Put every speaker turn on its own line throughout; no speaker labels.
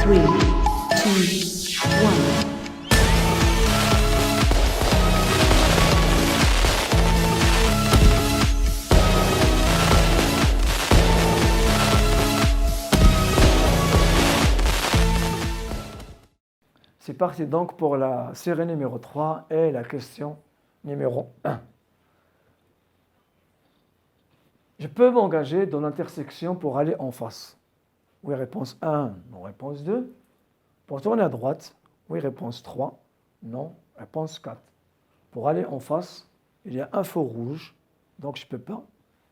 3, 2, 1.
C'est parti donc pour la série numéro 3 et la question numéro 1. Je peux m'engager dans l'intersection pour aller en face. Oui, réponse 1, non, réponse 2. Pour tourner à droite, oui, réponse 3, non, réponse 4. Pour aller en face, il y a un feu rouge, donc je ne peux pas.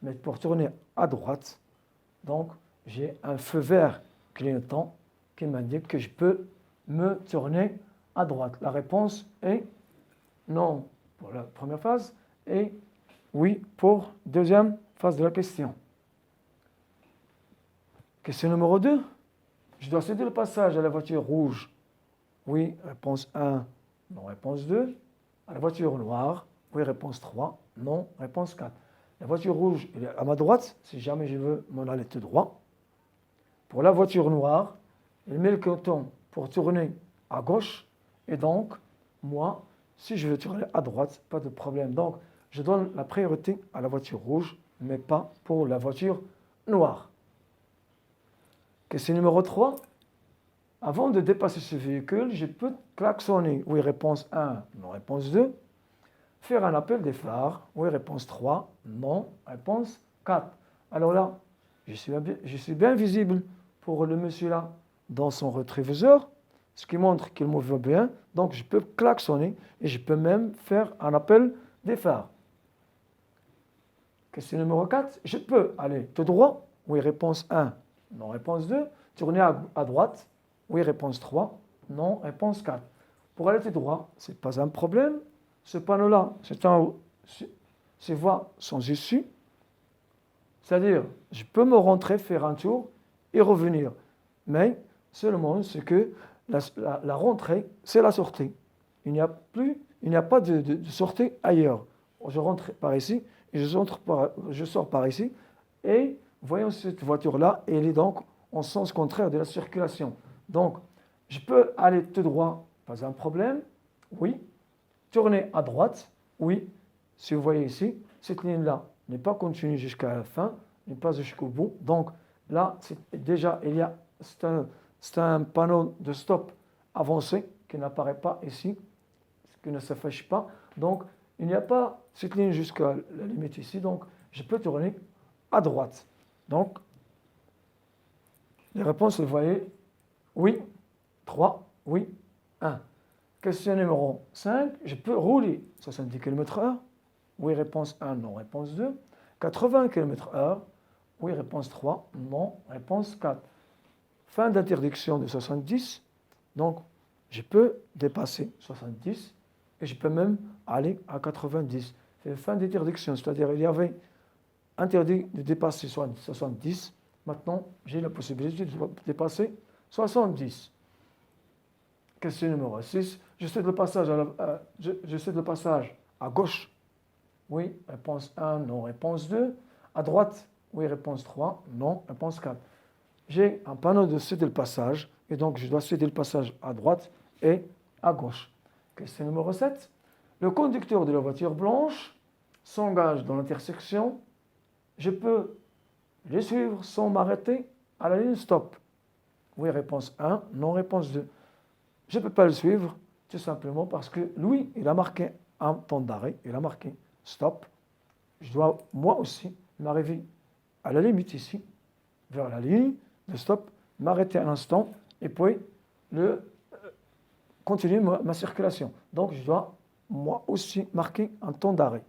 Mais pour tourner à droite, donc j'ai un feu vert clignotant qui m'indique que je peux me tourner à droite. La réponse est non pour la première phase et oui pour la deuxième phase de la question. Question numéro 2. Je dois céder le passage à la voiture rouge. Oui, réponse 1, non, réponse 2. À la voiture noire, oui, réponse 3, non, réponse 4. La voiture rouge, elle est à ma droite, si jamais je veux m'en aller tout droit. Pour la voiture noire, il met le clignotant pour tourner à gauche, et donc, moi, si je veux tourner à droite, pas de problème. Donc, je donne la priorité à la voiture rouge, mais pas pour la voiture noire. Question numéro 3. Avant de dépasser ce véhicule, je peux klaxonner. Oui, réponse 1, non, réponse 2. Faire un appel des phares. Oui, réponse 3, non, réponse 4. Alors là, je suis bien visible pour le monsieur là dans son rétroviseur, ce qui montre qu'il me voit bien. Donc, je peux klaxonner et je peux même faire un appel des phares. Question numéro 4. Je peux aller tout droit. Oui, réponse 1, non, réponse 2. Tourner à droite. Oui, réponse 3, non, réponse 4. Pour aller tout droit, ce n'est pas un problème. Ce panneau-là, ces voies sont issues. C'est-à-dire, je peux me rentrer, faire un tour et revenir. Mais seulement, c'est que la rentrée, c'est la sortie. Il n'y a pas de sortie ailleurs. Je rentre par ici et je sors par ici. Et voyons cette voiture-là, elle est donc en sens contraire de la circulation. Donc, je peux aller tout droit, pas un problème. Oui. Tourner à droite, oui. Si vous voyez ici, cette ligne-là n'est pas continue jusqu'à la fin, n'est pas jusqu'au bout. Donc là, déjà, c'est un panneau de stop avancé qui n'apparaît pas ici, qui ne s'affiche pas. Donc, il n'y a pas cette ligne jusqu'à la limite ici. Donc, je peux tourner à droite. Donc, les réponses, vous voyez, oui, 3, oui, 1. Question numéro 5. Je peux rouler 70 km/h. Oui, réponse 1, non, réponse 2. 80 km/h. Oui, réponse 3, non, réponse 4. Fin d'interdiction de 70. Donc, je peux dépasser 70 et je peux même aller à 90. C'est fin d'interdiction, c'est-à-dire il y avait interdit de dépasser 70. Maintenant, j'ai la possibilité de dépasser 70. Question numéro 6. Je cède le passage à gauche. Oui, réponse 1, non, réponse 2. À droite, oui, réponse 3, non, réponse 4. J'ai un panneau de céder le passage, et donc je dois céder le passage à droite et à gauche. Question numéro 7. Le conducteur de la voiture blanche s'engage dans l'intersection. Je peux les suivre sans m'arrêter à la ligne stop. Oui, réponse 1, non, réponse 2. Je ne peux pas le suivre, tout simplement parce que lui, il a marqué un temps d'arrêt, il a marqué stop. Je dois, moi aussi, m'arriver à la limite ici, vers la ligne de stop, m'arrêter un instant et puis continuer ma circulation. Donc, je dois, moi aussi, marquer un temps d'arrêt.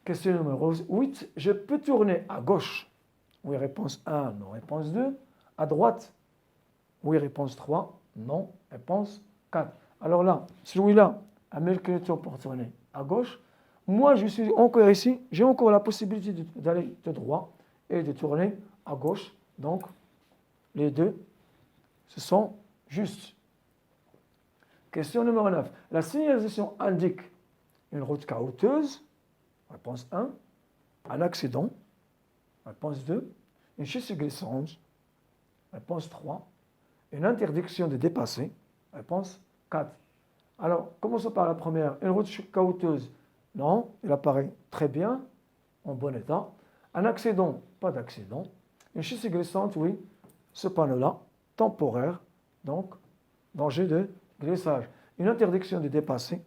Question numéro 8. Je peux tourner à gauche. Oui, réponse 1, non, réponse 2. À droite. Oui, réponse 3. Non, réponse 4. Alors là, celui-là a mis le clignotant pour tourner à gauche. Moi, je suis encore ici. J'ai encore la possibilité d'aller de droit et de tourner à gauche. Donc, les deux, ce sont justes. Question numéro 9. La signalisation indique une route cahoteuse. Réponse 1. Un accident. Réponse 2. Une chute glissante. Réponse 3. une interdiction de dépasser. Réponse 4. Alors, commençons par la première. Une route caoutoureuse. Non, il apparaît très bien, en bon état. Un accident, pas d'accident. Une chute glissante, oui. Ce panneau-là, temporaire, donc danger de glissage. Une interdiction de dépasser,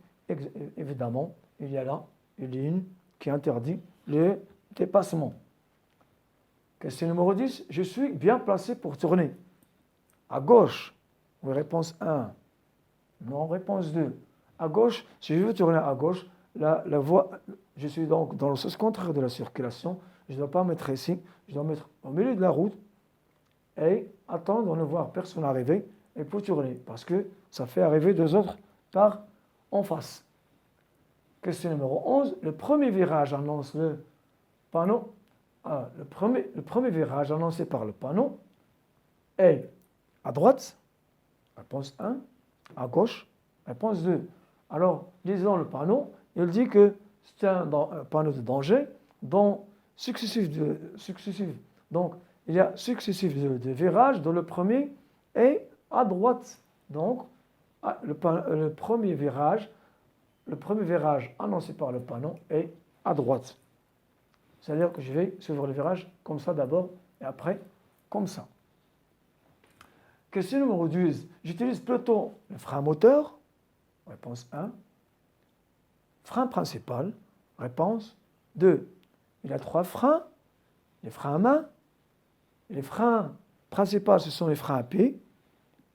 évidemment, il y a là une ligne qui interdit le dépassement. Question numéro 10. Je suis bien placé pour tourner. À gauche. Oui, réponse 1. Non, réponse 2. À gauche, si je veux tourner à gauche, la voie, je suis donc dans le sens contraire de la circulation. Je ne dois pas mettre ici, je dois mettre au milieu de la route et attendre de ne voir personne arriver et pour tourner. Parce que ça fait arriver deux autres par en face. Question numéro 11. Le premier virage annonce le panneau. Le premier virage annoncé par le panneau est à droite, réponse 1, à gauche, réponse 2. Alors, lisons le panneau, il dit que c'est un panneau de danger dont donc il y a successifs de virages dont le premier est à droite. Donc, le premier virage annoncé par le panneau est à droite. C'est-à-dire que je vais suivre le virage comme ça d'abord et après comme ça. Question numéro 12. J'utilise plutôt le frein moteur. Réponse 1. Frein principal. Réponse 2. Il y a 3 freins. Les freins à main. Les freins principaux, ce sont les freins à pied.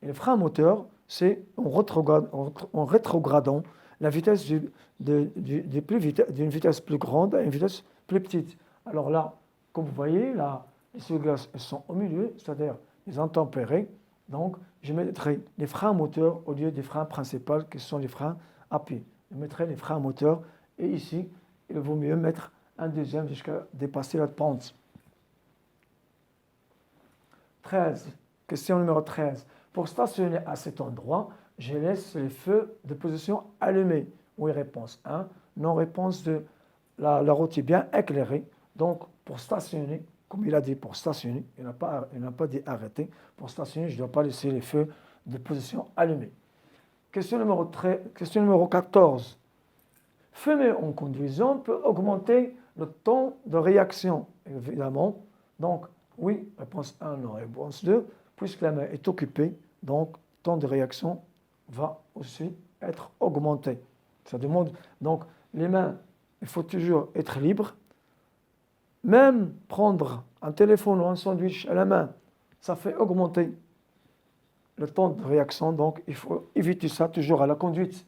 Et le frein moteur, c'est en rétrogradant la vitesse d'une vitesse plus grande à une vitesse plus petite. Alors là, comme vous voyez, là, les essuie-glaces sont au milieu, c'est-à-dire les intempérés. Donc, je mettrai les freins moteurs au lieu des freins principaux qui sont les freins à pied. Je mettrai les freins moteurs et ici, il vaut mieux mettre un deuxième jusqu'à dépasser la pente. 13. Question numéro 13. Pour stationner à cet endroit, je laisse les feux de position allumés. Oui, réponse 1. Non, réponse 2. La route est bien éclairée. Donc, pour stationner, comme il a dit pour stationner, il n'a pas dit arrêter. Pour stationner, je ne dois pas laisser les feux de position allumés. Question numéro 14. Fumer en conduisant peut augmenter le temps de réaction, évidemment. Donc, oui, réponse 1, non, réponse 2. Puisque la main est occupée, donc, le temps de réaction va aussi être augmenté. Ça demande, donc, les mains, il faut toujours être libre. Même prendre un téléphone ou un sandwich à la main, ça fait augmenter le temps de réaction, donc il faut éviter ça toujours à la conduite.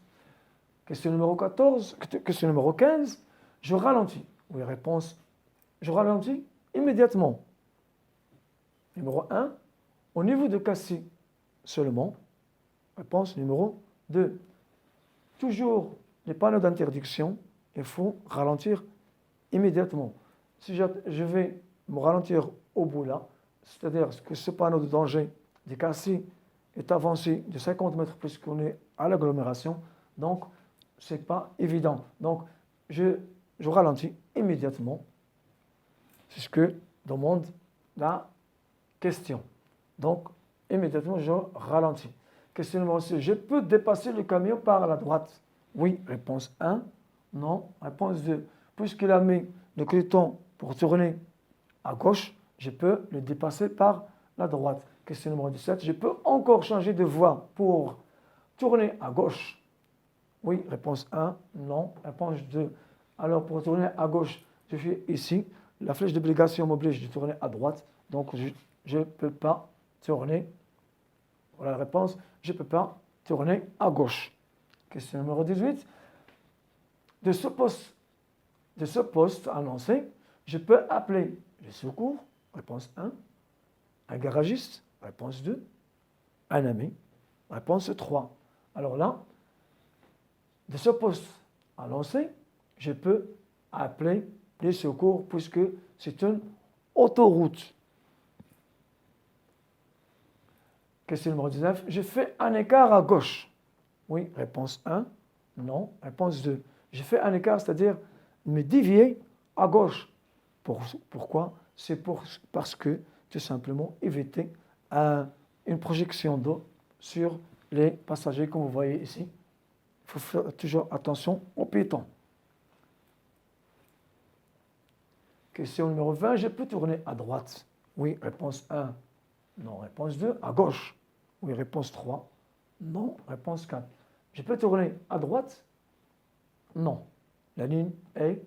Question numéro 14, question numéro 15, je ralentis. Oui, réponse, je ralentis immédiatement. Numéro 1, au niveau de casser seulement. Réponse numéro 2. Toujours les panneaux d'interdiction, il faut ralentir immédiatement. Si je vais me ralentir au bout là, c'est-à-dire que ce panneau de danger des cassis est avancé de 50 mètres puisqu'on est à l'agglomération, donc ce n'est pas évident. Donc je ralentis immédiatement. C'est ce que demande la question. Donc immédiatement je ralentis. Question numéro 6. Je peux dépasser le camion par la droite. Oui, réponse 1. Non, réponse 2. Puisqu'il a mis le clignotant pour tourner à gauche, je peux le dépasser par la droite. Question numéro 17. Je peux encore changer de voie pour tourner à gauche. Oui, réponse 1. Non, réponse 2. Alors, pour tourner à gauche, je suis ici. La flèche d'obligation m'oblige de tourner à droite. Donc, je ne peux pas tourner. Voilà la réponse. Je ne peux pas tourner à gauche. Question numéro 18. De ce poste annoncé, je peux appeler les secours, réponse 1, un garagiste, réponse 2, un ami, réponse 3. Alors là, de ce poste annoncé, je peux appeler les secours puisque c'est une autoroute. Question numéro 19, je fais un écart à gauche. Oui, réponse 1, non, réponse 2. Je fais un écart, c'est-à-dire me dévier à gauche. Pourquoi? C'est parce que, tout simplement, éviter un une projection d'eau sur les passagers, comme vous voyez ici. Il faut faire toujours attention aux piétons. Question numéro 20, je peux tourner à droite. Oui, réponse 1. Non, réponse 2. À gauche. Oui, réponse 3. Non, réponse 4. Je peux tourner à droite? Non. La ligne est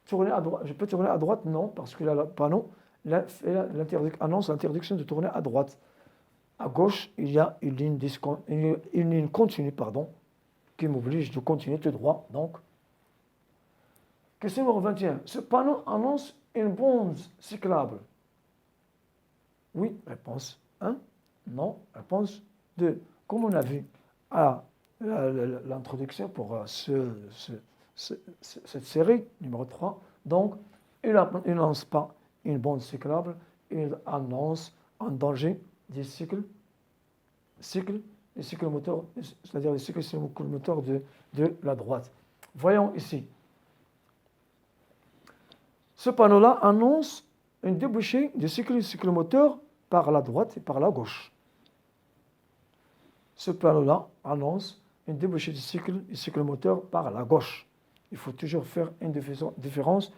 tourner à droite. Je peux tourner à droite? Non, parce que le panneau annonce l'interdiction de tourner à droite. À gauche, il y a une ligne continue, qui m'oblige de continuer tout droit. Donc, question numéro 21. Ce panneau annonce une bande cyclable. Oui, réponse 1. Non, réponse 2. Comme on a vu à l'introduction pour cette série, numéro 3, donc, il n'annonce pas une bande cyclable, il annonce un danger des cycles moteurs, c'est-à-dire les cycles cyclomoteurs de la droite. Voyons ici. Ce panneau-là annonce une débouchée du cycle cyclomoteur par la droite et par la gauche. Ce panneau-là annonce une débouchée du cycle cyclomoteur par la gauche. Il faut toujours faire une différence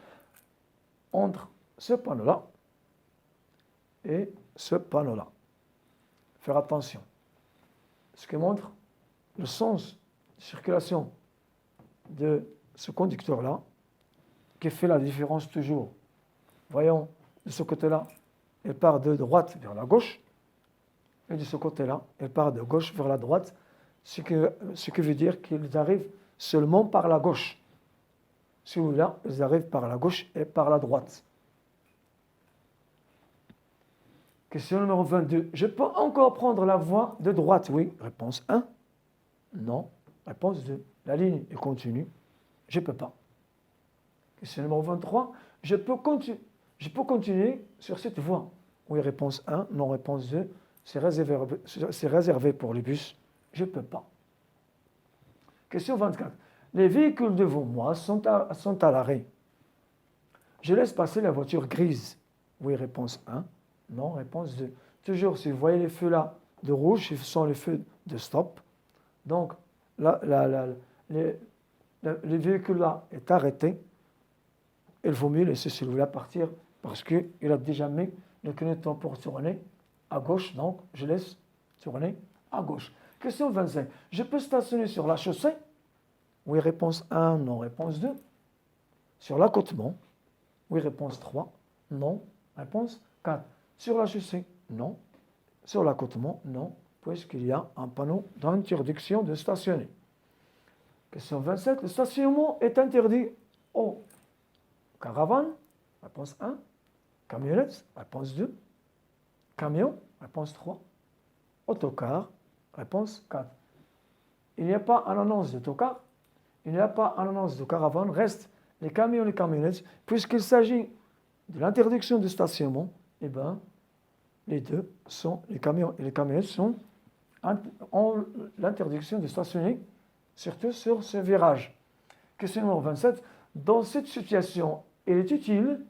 entre ce panneau-là et ce panneau-là. Faire attention. Ce qui montre le sens de circulation de ce conducteur-là, qui fait la différence toujours. Voyons, de ce côté-là, elle part de droite vers la gauche, et de ce côté-là, elle part de gauche vers la droite, ce qui veut dire qu'ils arrivent seulement par la gauche. Celui-là, ils arrivent par la gauche et par la droite. Question numéro 22. Je peux encore prendre la voie de droite? Oui. Réponse 1. Non. Réponse 2. La ligne est continue. Je ne peux pas. Question numéro 23. Je peux continuer sur cette voie? Oui. Réponse 1. Non. Réponse 2. C'est réservé pour les bus. Je ne peux pas. Question 24. Les véhicules devant moi sont à l'arrêt. Je laisse passer la voiture grise. Oui. Réponse 1. Non, réponse 2. Toujours, si vous voyez les feux là de rouge, ce sont les feux de stop. Donc, le véhicule là est arrêté. Il vaut mieux laisser celui-là partir parce qu'il a déjà mis le clignotant pour tourner à gauche. Donc, je laisse tourner à gauche. Question 25. Je peux stationner sur la chaussée? Oui, réponse 1. Non, réponse 2. Sur l'accotement? Oui, réponse 3. Non, réponse 4. Sur la chaussée? Non. Sur l'accotement? Non, puisqu'il y a un panneau d'interdiction de stationner. Question 27. Le stationnement est interdit aux caravanes? Réponse 1. Camionnettes? Réponse 2. Camions? Réponse 3. Autocar? Réponse 4. Il n'y a pas une annonce d'autocar, il n'y a pas une annonce de caravane, reste les camions et les camionnettes, puisqu'il s'agit de l'interdiction de stationnement, eh bien, les deux sont, les camions et les camionnettes ont l'interdiction de stationner, surtout sur ce virage. Question numéro 27. Dans cette situation, il est utile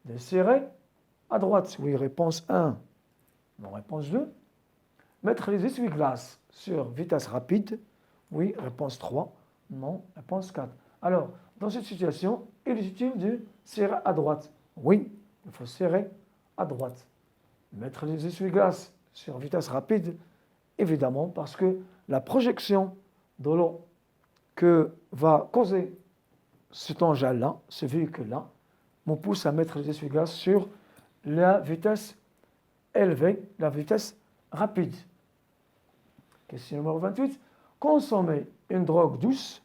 de serrer à droite? Oui, réponse 1. Non, réponse 2. Mettre les essuie-glaces sur vitesse rapide? Oui, réponse 3. Non, réponse 4. Alors, dans cette situation, il est utile de serrer à droite? Oui, il faut serrer à droite. Mettre les essuie-glaces sur vitesse rapide, évidemment, parce que la projection de l'eau que va causer cet engin-là, ce véhicule-là, me pousse à mettre les essuie-glaces sur la vitesse élevée, la vitesse rapide. Question numéro 28. Consommer une drogue douce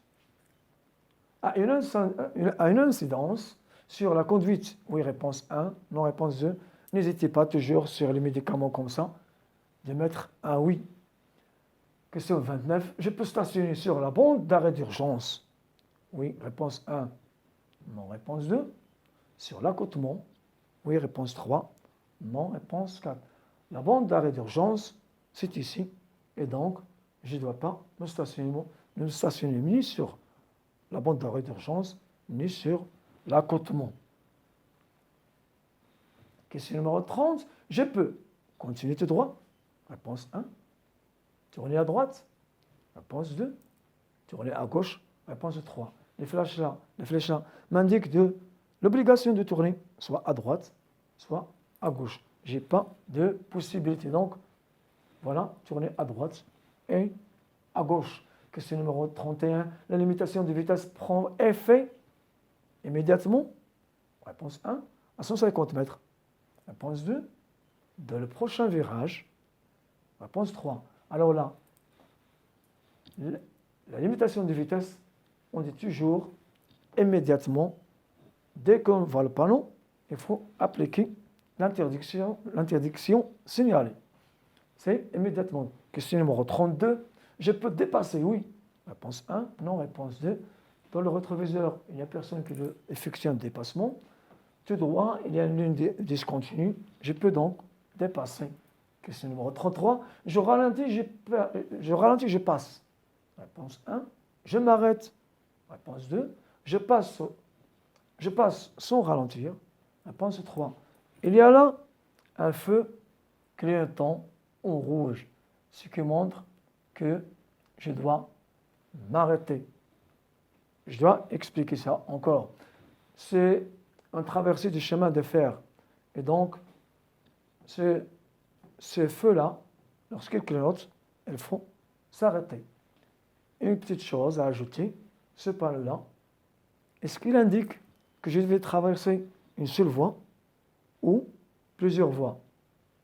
a une incidence sur la conduite? Oui, réponse 1. Non, réponse 2. N'hésitez pas toujours sur les médicaments comme ça de mettre un oui. Question 29. Je peux stationner sur la bande d'arrêt d'urgence? Oui, réponse 1. Non, réponse 2. Sur l'accotement? Oui, réponse 3. Non, réponse 4. La bande d'arrêt d'urgence, c'est ici. Et donc, je ne dois pas me stationner ni sur la bande d'arrêt d'urgence, ni sur l'accotement. Question numéro 30. Je peux continuer tout droit. Réponse 1. Tourner à droite. Réponse 2. Tourner à gauche. Réponse 3. Les flèches là m'indiquent de l'obligation de tourner soit à droite, soit à gauche. Je n'ai pas de possibilité. Donc, voilà, tourner à droite et à gauche. Question numéro 31. La limitation de vitesse prend effet immédiatement. Réponse 1, à 150 mètres. Réponse 2, dans le prochain virage. Réponse 3. Alors là, la limitation de vitesse, on dit toujours immédiatement, dès qu'on voit le panneau, il faut appliquer l'interdiction signalée. C'est immédiatement. Question numéro 32. Je peux dépasser, oui. Réponse 1, non. Réponse 2. Dans le rétroviseur, il n'y a personne qui veut effectuer un dépassement. Tout droit, il y a une ligne discontinue. Je peux donc dépasser. Question numéro 33. Je ralentis, je passe. Réponse 1. Je m'arrête. Réponse 2. Je passe sans ralentir. Réponse 3. Il y a là un feu clignotant en rouge, ce qui montre que je dois m'arrêter. Je dois expliquer ça encore. C'est un traversée du chemin de fer. Et donc, ces feux-là, lorsqu'ils clignotent, il faut s'arrêter. Une petite chose à ajouter, ce panneau-là, est-ce qu'il indique que je vais traverser une seule voie ou plusieurs voies?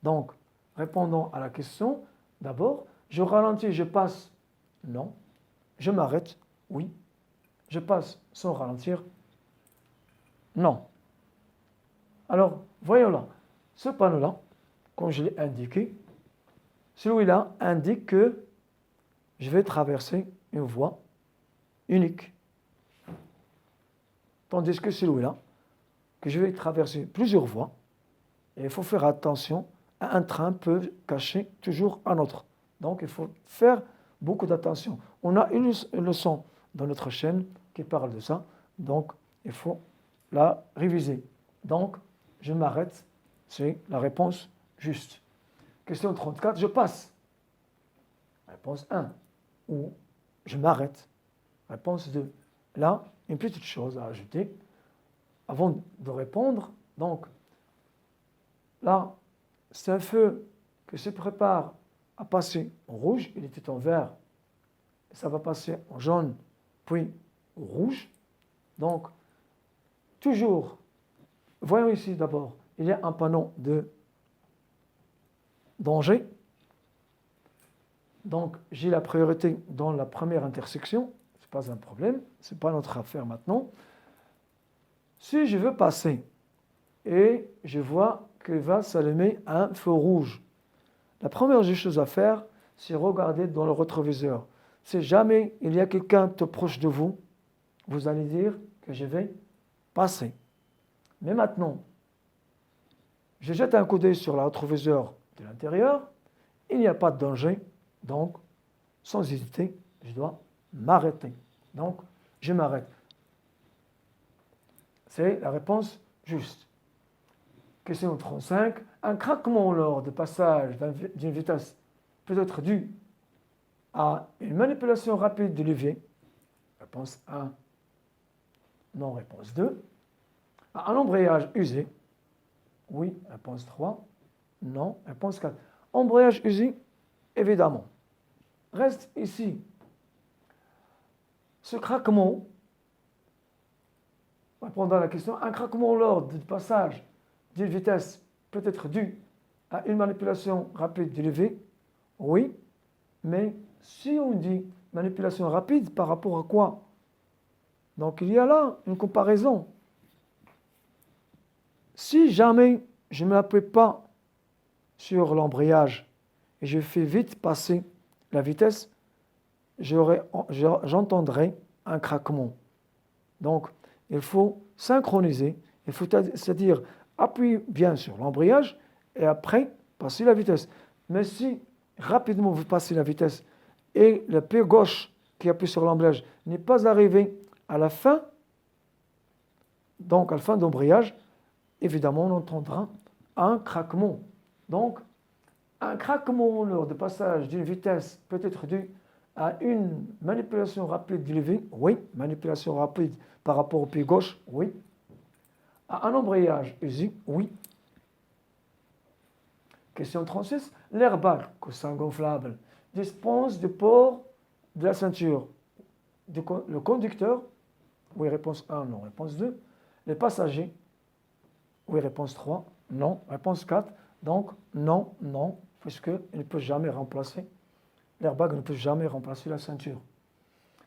Donc, répondons à la question. D'abord, je ralentis, je passe. Non. Je m'arrête. Oui. Je passe sans ralentir. Non. Alors, voyons là. Ce panneau-là, comme je l'ai indiqué, celui-là indique que je vais traverser une voie unique. Tandis que celui-là, que je vais traverser plusieurs voies, et il faut faire attention, un train peut cacher toujours un autre. Donc, il faut faire beaucoup d'attention. On a une leçon dans notre chaîne qui parle de ça, donc il faut la réviser. Donc, je m'arrête, c'est la réponse juste. Question 34, je passe. Réponse 1. Ou je m'arrête. Réponse 2. Là, une petite chose à ajouter avant de répondre. Donc, là, c'est un feu qui se prépare à passer en rouge. Il était en vert. Ça va passer en jaune, puis au rouge. Donc, toujours, voyons ici d'abord, il y a un panneau de danger. Donc, j'ai la priorité dans la première intersection. Ce n'est pas un problème. Ce n'est pas notre affaire maintenant. Si je veux passer et je vois que va s'allumer un feu rouge, la première chose à faire, c'est regarder dans le rétroviseur. Si jamais il y a quelqu'un tout proche de vous, vous allez dire que je vais passer. Mais maintenant, je jette un coup d'œil sur le rétroviseur de l'intérieur, il n'y a pas de danger, donc, sans hésiter, je dois m'arrêter. Donc, je m'arrête. C'est la réponse juste. Question 35. Un craquement lors du passage d'une vitesse peut être dû à une manipulation rapide du levier. Réponse 1. Non. Réponse 2. À un embrayage usé. Oui. Réponse 3. Non. Réponse 4. Embrayage usé, évidemment. Reste ici. Ce craquement, répondant à la question, un craquement lors du passage d'une vitesse peut être dû à une manipulation rapide du levier. Oui, mais si on dit manipulation rapide, par rapport à quoi? Donc il y a là une comparaison. Si jamais je ne m'appuie pas sur l'embrayage et je fais vite passer la vitesse, j'entendrai un craquement. Donc, il faut synchroniser, c'est-à-dire appuyer bien sur l'embrayage et après passer la vitesse. Mais si rapidement vous passez la vitesse et le pied gauche qui appuie sur l'embrayage n'est pas arrivé à la fin, donc à la fin d'embrayage, évidemment on entendra un craquement. Donc, Un craquement lors du passage d'une vitesse peut être dû à une manipulation rapide du levier, oui. Manipulation rapide par rapport au pied gauche, oui. À un embrayage usé, oui. Question 36. L'airbag, coussin gonflable, dispense du port de la ceinture. Le conducteur, oui, réponse 1, non. Réponse 2. Les passagers, oui, réponse 3, non. Réponse 4, donc non, non, puisqu'il ne peut jamais remplacer, l'airbag ne peut jamais remplacer la ceinture.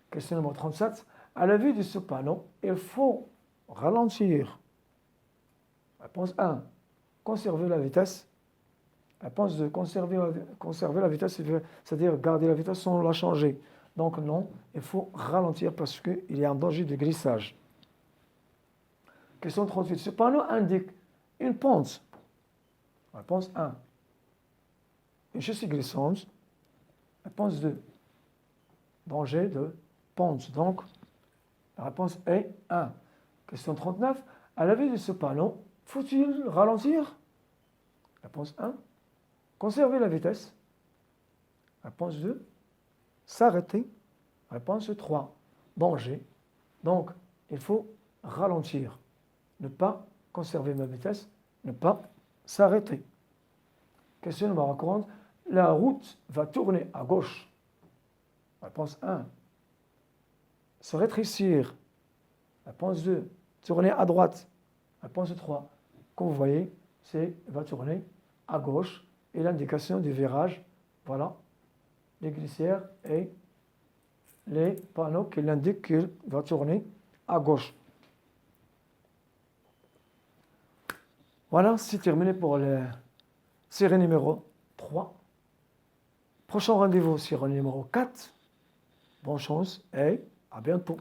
Question numéro 37. À la vue de ce panneau, il faut ralentir. Réponse 1, conserver la vitesse. Réponse 2, conserver la vitesse, c'est-à-dire garder la vitesse sans la changer. Donc non, il faut ralentir parce qu'il y a un danger de glissage. Question 38. Ce panneau indique une pente. Réponse 1. Une chaussée glissante. Réponse 2. Danger de pente. Donc, la réponse est 1. Question 39. À la vue de ce panneau, faut-il ralentir? Réponse 1. Conserver la vitesse. Réponse 2. S'arrêter. Réponse 3. Danger. Donc, il faut ralentir. Ne pas conserver ma vitesse. Ne pas s'arrêter. Question numéro 40. La route va tourner à gauche. Réponse 1. Se rétrécir. Réponse 2. Tourner à droite. Réponse 3. Comme vous voyez, c'est va tourner à gauche. Et l'indication du virage, voilà, les glissières et les panneaux qui l'indiquent qu'il va tourner à gauche. Voilà, c'est terminé pour la série numéro 3. Prochain rendez-vous, série numéro 4. Bonne chance et à bientôt.